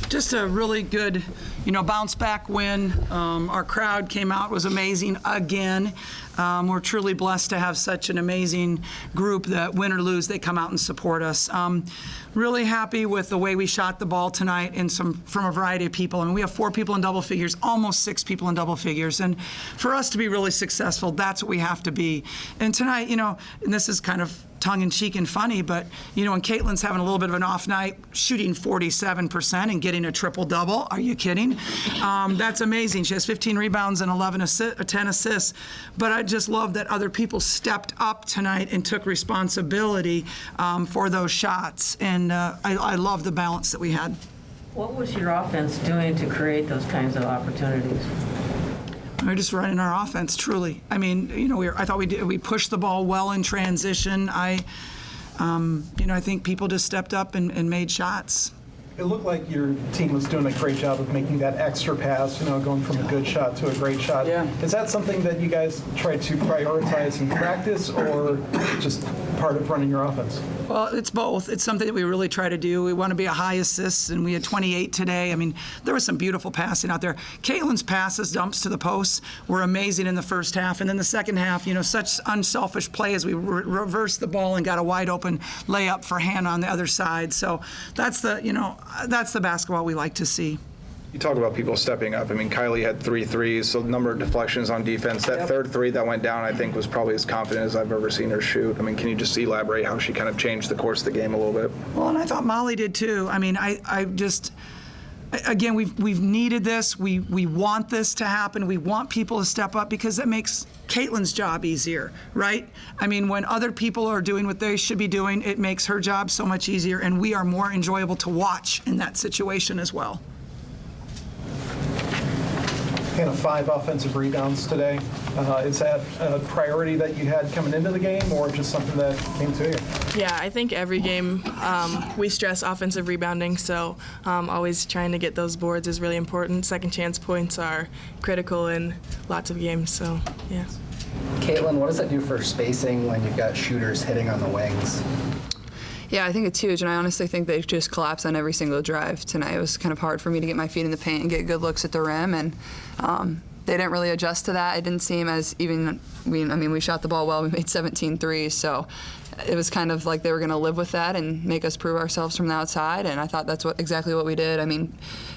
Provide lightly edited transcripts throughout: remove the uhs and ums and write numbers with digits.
Just a really good, bounce back win. Our crowd came out, was amazing again. We're truly blessed to have such an amazing group that win or lose, they come out and support us. Really happy with the way we shot the ball tonight from a variety of people. I mean, we have 4 people in double figures, almost 6 people in double figures. And for us to be really successful, that's what we have to be. And tonight, and this is kind of tongue-in-cheek and funny, but when Caitlin's having a little bit of an off night, shooting 47% and getting a triple-double, are you kidding? That's amazing. She has 15 rebounds and 10 assists, but I just love that other people stepped up tonight and took responsibility for those shots, and I love the balance that we had. What was your offense doing to create those kinds of opportunities? We're just running our offense, truly. I mean, I thought we pushed the ball well in transition. I think people just stepped up and made shots. It looked like your team was doing a great job of making that extra pass, going from a good shot to a great shot. Yeah. Is that something that you guys try to prioritize in practice, or just part of running your offense? Well, it's both. It's something that we really try to do. We want to be a high assists, and we had 28 today. I mean, there was some beautiful passing out there. Caitlin's passes, dumps to the posts, were amazing in the first half. And then the second half, such unselfish play as we reversed the ball and got a wide open layup for Hannah on the other side. So that's the basketball we like to see. You talk about people stepping up. I mean, Kylie had 3 threes, so the number of deflections on defense. That third three that went down, I think, was probably as confident as I've ever seen her shoot. I mean, can you just elaborate how she kind of changed the course of the game a little bit? Well, and I thought Molly did too. I mean, again, we've needed this. We want this to happen. We want people to step up because that makes Caitlin's job easier, right? I mean, when other people are doing what they should be doing, it makes her job so much easier, and we are more enjoyable to watch in that situation as well. Hannah, 5 offensive rebounds today. Is that a priority that you had coming into the game, or just something that came to you? Yeah, I think every game we stress offensive rebounding, so always trying to get those boards is really important. Second chance points are critical in lots of games, so yeah. Caitlin, what does that do for spacing when you've got shooters hitting on the wings? Yeah, I think it's huge, and I honestly think they just collapsed on every single drive tonight. It was kind of hard for me to get my feet in the paint and get good looks at the rim, and they didn't really adjust to that. It didn't seem as even, we shot the ball well. We made 17 threes, so it was kind of like they were going to live with that and make us prove ourselves from the outside, and I thought that's exactly what we did. I mean,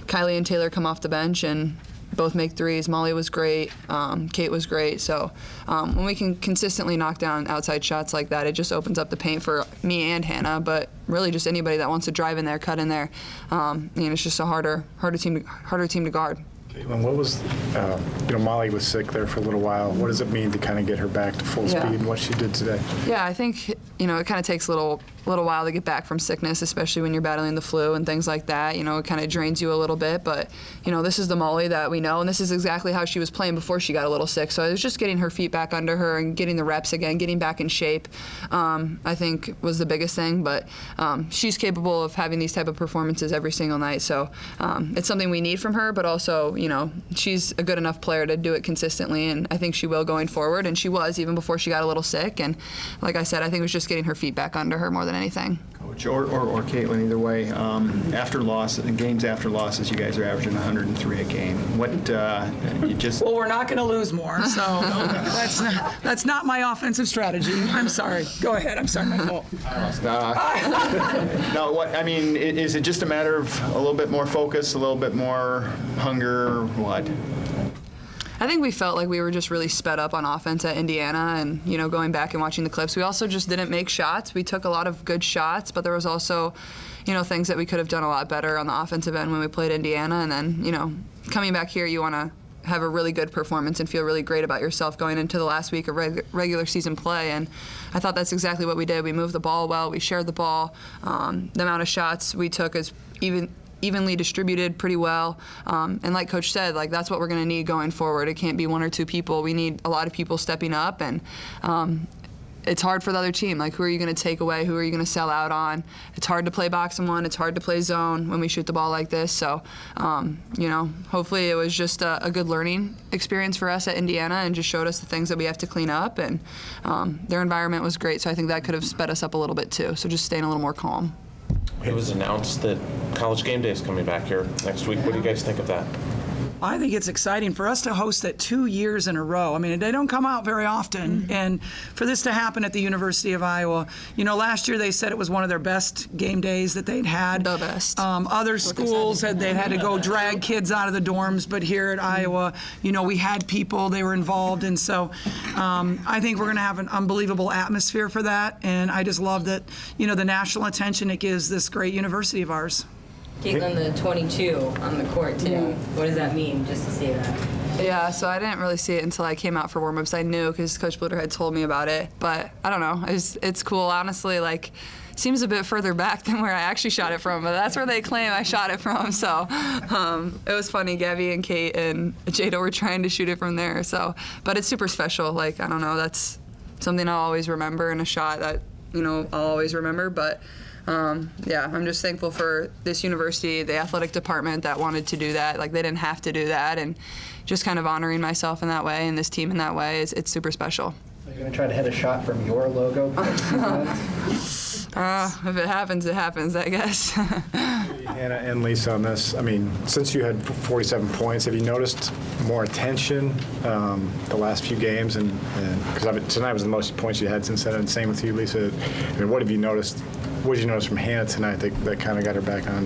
Kylie and Taylor come off the bench and both make threes. Molly was great. Kate was great. So when we can consistently knock down outside shots like that, it just opens up the paint for me and Hannah, but really just anybody that wants to drive in there, cut in there. It's just a harder team to guard. Caitlin, what was, Molly was sick there for a little while. What does it mean to kind of get her back to full speed and what she did today? Yeah, I think, it kind of takes a little while to get back from sickness, especially when you're battling the flu and things like that. It kind of drains you a little bit, but, this is the Molly that we know, and this is exactly how she was playing before she got a little sick. So it was just getting her feet back under her and getting the reps again, getting back in shape, I think was the biggest thing. But she's capable of having these type of performances every single night. So it's something we need from her, but also, she's a good enough player to do it consistently, and I think she will going forward, and she was even before she got a little sick. And like I said, I think it was just getting her feet back under her more than anything. Coach or Caitlin, either way, games after losses, you guys are averaging 103 a game. Well, we're not going to lose more, so that's not my offensive strategy. I'm sorry. Go ahead. I'm sorry, my fault. Is it just a matter of a little bit more focus, a little bit more hunger, or what? I think we felt like we were just really sped up on offense at Indiana, and going back and watching the clips, we also just didn't make shots. We took a lot of good shots, but there was also things that we could have done a lot better on the offensive end when we played Indiana. And then coming back here, you want to have a really good performance and feel really great about yourself going into the last week of regular season play. And I thought that's exactly what we did. We moved the ball well. We shared the ball. The amount of shots we took is evenly distributed pretty well. And like Coach said, that's what we're going to need going forward. It can't be 1 or 2 people. We need a lot of people stepping up, and it's hard for the other team. Who are you going to take away? Who are you going to sell out on? It's hard to play box and one. It's hard to play zone when we shoot the ball like this. So, hopefully it was just a good learning experience for us at Indiana and just showed us the things that we have to clean up. And their environment was great, so I think that could have sped us up a little bit too. So just staying a little more calm. It was announced that College Game Day is coming back here next week. What do you guys think of that? I think it's exciting for us to host it 2 years in a row. I mean, they don't come out very often, and for this to happen at the University of Iowa, last year they said it was one of their best game days that they'd had. The best. Other schools had to go drag kids out of the dorms, but here at Iowa, we had people, they were involved, and so I think we're going to have an unbelievable atmosphere for that, and I just love that, the national attention it gives this great university of ours. Caitlin, the 22 on the court today. What does that mean, just to see that? Yeah, so I didn't really see it until I came out for warm-ups. I knew because Coach Bluder had told me about it, but I don't know. It's cool. Honestly, seems a bit further back than where I actually shot it from, but that's where they claim I shot it from. So it was funny. Gabby and Kate and Jada were trying to shoot it from there. So, but it's super special. I don't know. That's something I'll always remember in a shot that I'll always remember. But yeah, I'm just thankful for this university, the athletic department that wanted to do that. They didn't have to do that, and just kind of honoring myself in that way and this team in that way it's super special. Are you going to try to hit a shot from your logo? If it happens, it happens, I guess. Hannah and Lisa on this, since you had 47 points, have you noticed more attention the last few games? And because tonight was the most points you had since then, and same with you, Lisa. What have you noticed? What did you notice from Hannah tonight that kind of got her back on,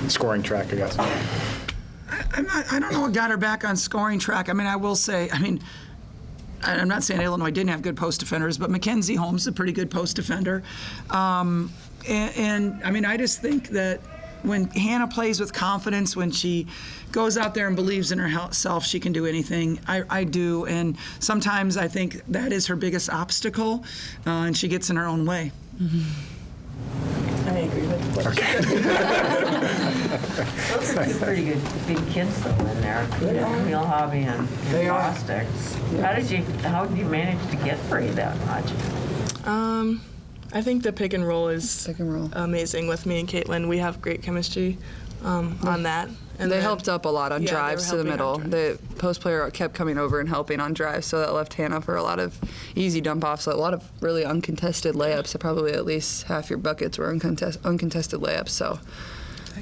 scoring track, I guess? I don't know what got her back on scoring track. I will say, I'm not saying Illinois didn't have good post defenders, but Mackenzie Holmes is a pretty good post defender. And I just think that when Hannah plays with confidence, when she goes out there and believes in herself, she can do anything. I do, and sometimes I think that is her biggest obstacle, and she gets in her own way. I agree with what you said. Those are two pretty good big kids though in there. Camille Hobby and Bostic. How did you manage to get Bray that much? I think the pick and roll is amazing with me and Caitlin. We have great chemistry on that. And they helped up a lot on drives to the middle. The post player kept coming over and helping on drives, so that left Hannah for a lot of easy dump offs, a lot of really uncontested layups. So probably at least half your buckets were uncontested layups. So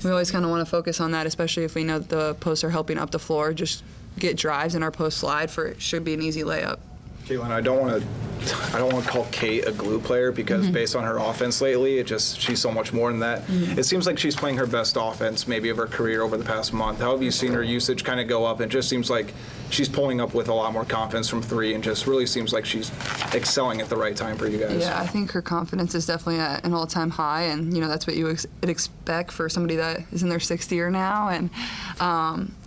we always kind of want to focus on that, especially if we know that the posts are helping up the floor. Just get drives in our post slide for it should be an easy layup. Caitlin, I don't want to call Kate a glue player because based on her offense lately, she's so much more than that. It seems like she's playing her best offense maybe of her career over the past month. How have you seen her usage kind of go up? It just seems like she's pulling up with a lot more confidence from three and just really seems like she's excelling at the right time for you guys. Yeah, I think her confidence is definitely at an all-time high, and that's what you would expect for somebody that is in their sixth year now. And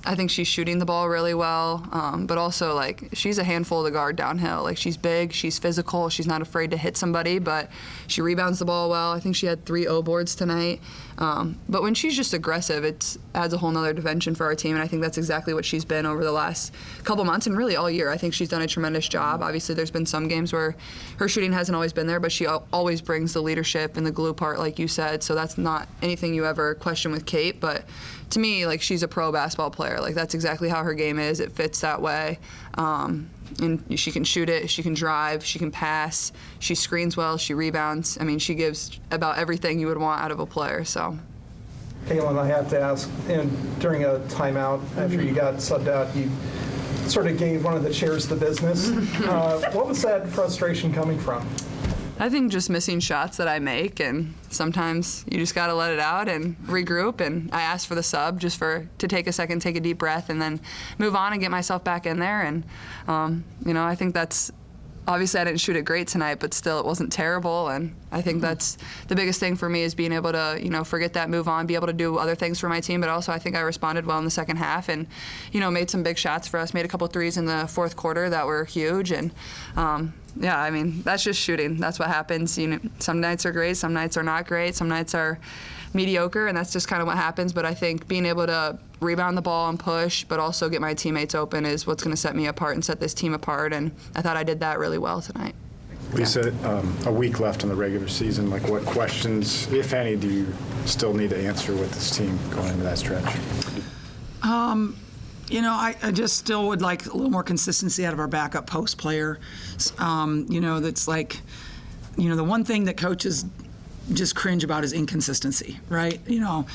I think she's shooting the ball really well, but also she's a handful to guard downhill. She's big, she's physical, she's not afraid to hit somebody, but she rebounds the ball well. I think she had 3 O boards tonight. But when she's just aggressive, it adds a whole nother dimension for our team, and I think that's exactly what she's been over the last couple months and really all year. I think she's done a tremendous job. Obviously, there's been some games where her shooting hasn't always been there, but she always brings the leadership and the glue part, like you said, so that's not anything you ever question with Kate, but to me, she's a pro basketball player. That's exactly how her game is. It fits that way. And she can shoot it, she can drive, she can pass, she screens well, she rebounds. She gives about everything you would want out of a player. So, Caitlin, I have to ask, and during a timeout after you got subbed out, you sort of gave one of the chairs the business. What was that frustration coming from? I think just missing shots that I make, and sometimes you just got to let it out and regroup. And I asked for the sub just to take a second, take a deep breath, and then move on and get myself back in there. And I think that's obviously I didn't shoot it great tonight, but still it wasn't terrible. And I think that's the biggest thing for me is being able to forget that, move on, be able to do other things for my team. But also I think I responded well in the second half and made some big shots for us. Made a couple threes in the fourth quarter that were huge. And yeah, that's just shooting. That's what happens. Some nights are great, some nights are not great, some nights are mediocre, and that's just kind of what happens. But I think being able to rebound the ball and push, but also get my teammates open is what's going to set me apart and set this team apart. And I thought I did that really well tonight. Lisa, a week left in the regular season. What questions, if any, do you still need to answer with this team going into that stretch? I just still would like a little more consistency out of our backup post player. That's the one thing that coaches just cringe about is inconsistency, right? You know,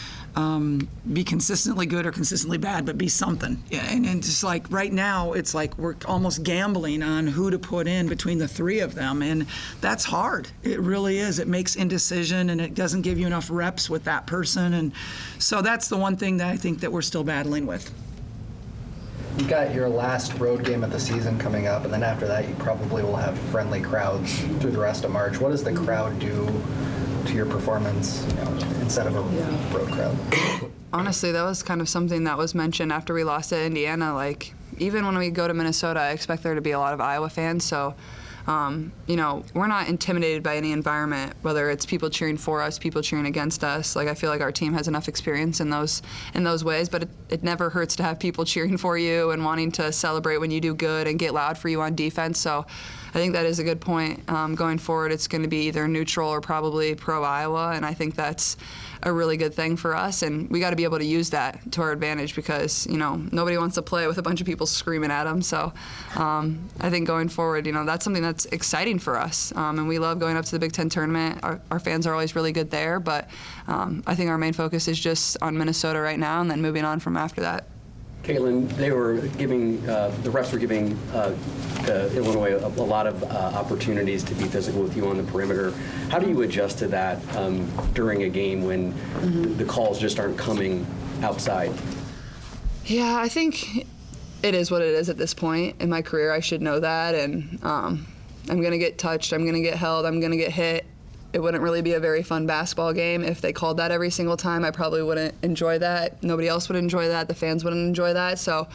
be consistently good or consistently bad, but be something. Yeah, and just like right now, it's like we're almost gambling on who to put in between the three of them, and that's hard. It really is. It makes indecision, and it doesn't give you enough reps with that person, and so that's the one thing that I think that we're still battling with. You got your last road game of the season coming up, and then after that, you probably will have friendly crowds through the rest of March. What does the crowd do to your performance, you know, instead of a road crowd? Honestly, that was kind of something that was mentioned after we lost at Indiana. Like, even when we go to Minnesota, I expect there to be a lot of Iowa fans. So, you know, we're not intimidated by any environment, whether it's people cheering for us, people cheering against us. Like, I feel like our team has enough experience in those ways, but it never hurts to have people cheering for you and wanting to celebrate when you do good and get loud for you on defense. So I think that is a good point. Going forward, it's going to be either neutral or probably pro-Iowa, and I think that's a really good thing for us, and we got to be able to use that to our advantage because, you know, nobody wants to play with a bunch of people screaming at them. So I think going forward, you know, that's something that's exciting for us, and we love going up to the Big Ten tournament. Our fans are always really good there, but I think our main focus is just on Minnesota right now and then moving on from after that. Caitlin, they were giving, the refs were giving Illinois a lot of opportunities to be physical with you on the perimeter. How do you adjust to that during a game when the calls just aren't coming outside? Yeah, I think it is what it is at this point in my career. I should know that, and I'm going to get touched, I'm going to get held, I'm going to get hit. It wouldn't really be a very fun basketball game if they called that every single time. I probably wouldn't enjoy that. Nobody else would enjoy that. The fans wouldn't enjoy that. So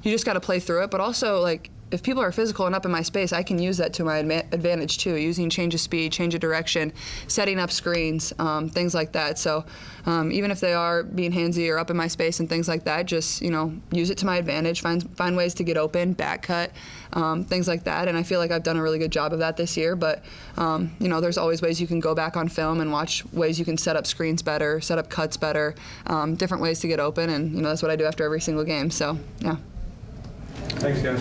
you just got to play through it. But also, like, if people are physical and up in my space, I can use that to my advantage too, using change of speed, change of direction, setting up screens, things like that. So even if they are being handsy or up in my space and things like that, just, you know, use it to my advantage, find ways to get open, back cut, things like that. And I feel like I've done a really good job of that this year. But, you know, there's always ways you can go back on film and watch ways you can set up screens better, set up cuts better, different ways to get open. And, you know, that's what I do after every single game. So, yeah. Thanks, guys.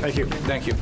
Thank you. Thank you.